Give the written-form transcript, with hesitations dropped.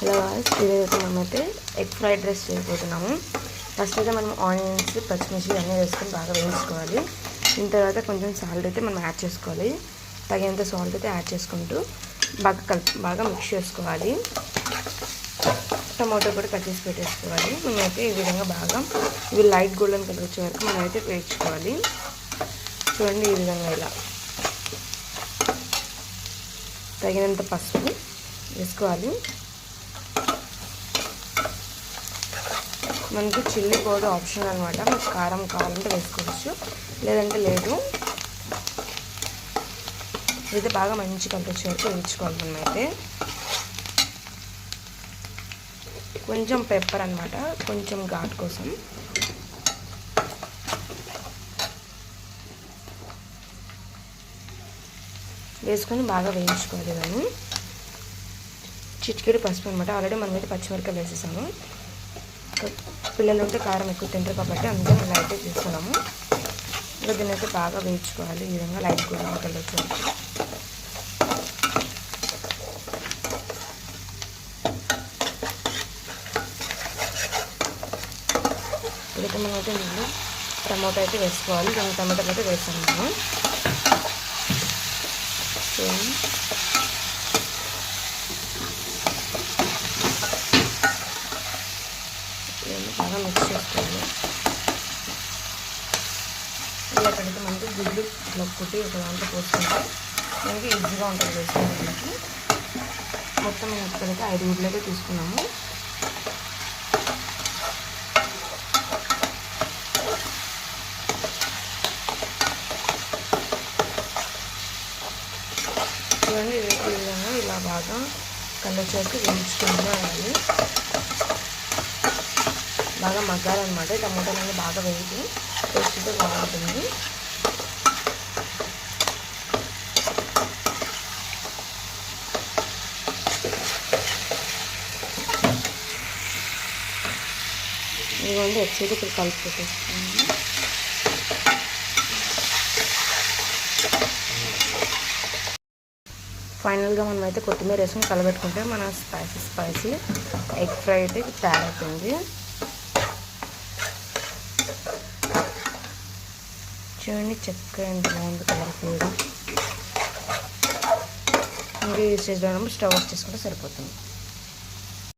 Hello guys, ఈరోజైతే మనమైతే egg fried rice చేయబోతున్నాము. ఫస్ట్ అయితే మనం ఆనియన్స్, పచ్చిమిర్చి అన్నీ వేసుకొని బాగా వేయించుకోవాలి. దీని తర్వాత కొంచెం సాల్ట్ అయితే మనం యాడ్ చేసుకోవాలి. తగినంత సాల్ట్ అయితే యాడ్ చేసుకుంటూ బాగా మిక్స్ చేసుకోవాలి. టమాటో కూడా కట్ చేసి పెట్టేసుకోవాలి. మనమైతే ఈ విధంగా బాగా ఇవి లైట్ గోల్డెన్ కలర్ వచ్చే వరకు మనమైతే వేయించుకోవాలి. చూడండి, ఈ విధంగా ఇలా తగినంత పసుపు వేసుకోవాలి. మనకి చిల్లీ పౌడర్ ఆప్షనల్ అనమాట. మనకు కారం కావాలంటే వేసుకోవచ్చు, లేదంటే లేదు. ఇది బాగా మంచి కలర్ వచ్చే వరకు వేయించుకోవాలి. మనమైతే కొంచెం పెప్పర్ అనమాట, కొంచెం ఘాటు కోసం. వేసుకొని బాగా వేయించుకోవాలి. దాన్ని చిటికెడు పసుపు అనమాట. ఆల్రెడీ మనమైతే పచ్చిమిరపకాయలు వేసేసాము. పిల్లలు ఉంటే కారం ఎక్కువ తింటారు కాబట్టి అందుకే మేము లైట్ తీసుకున్నాము. ఇంకా దీన్ని అయితే బాగా వేయించుకోవాలి. ఈ విధంగా లైట్ కూడా కలర్ వచ్చేది. ఇదైతే మనమైతే నేను టమాటో అయితే వేసుకోవాలి. 2 టమాటాలు అయితే వేసాను నేను. బాగా మిక్స్ చేసుకోవాలి. ఇలా పెడితే మనకి గుడ్లు ఇట్లా కుట్టి ఒక దాంట్లో పోసుకుంటే మనకి ఈజీగా ఉంటుంది వేసుకోవడానికి. మొత్తం మేము ఇక్కడైతే 5 గుడ్లు అయితే తీసుకున్నాము. చూడండి, ఈ విధంగా ఇలా బాగా కలర్ చేసి వేయించుకుంటూ ఉండాలి. బాగా మగ్గాలన్నమాట. టమాటాలన్నీ బాగా వేగి టేస్ట్తో బాగుంటుంది. ఇదిగోండి, ఎగ్స్ అయితే ఇక్కడ కలిపి పెట్టేస్తున్నాము. ఫైనల్గా మనం అయితే కొత్తిమీర వేసుకొని కలబెట్టుకుంటే మన స్పైసీ ఎగ్ ఫ్రై అయితే తయారైపోయింది. చూడండి, చక్కగా ఎంత బాగుంది కలర్ఫుల్గా. ఇంకా ఈ స్టేజ్లో స్టవ్ ఆఫ్ చేసుకుంటే సరిపోతుంది.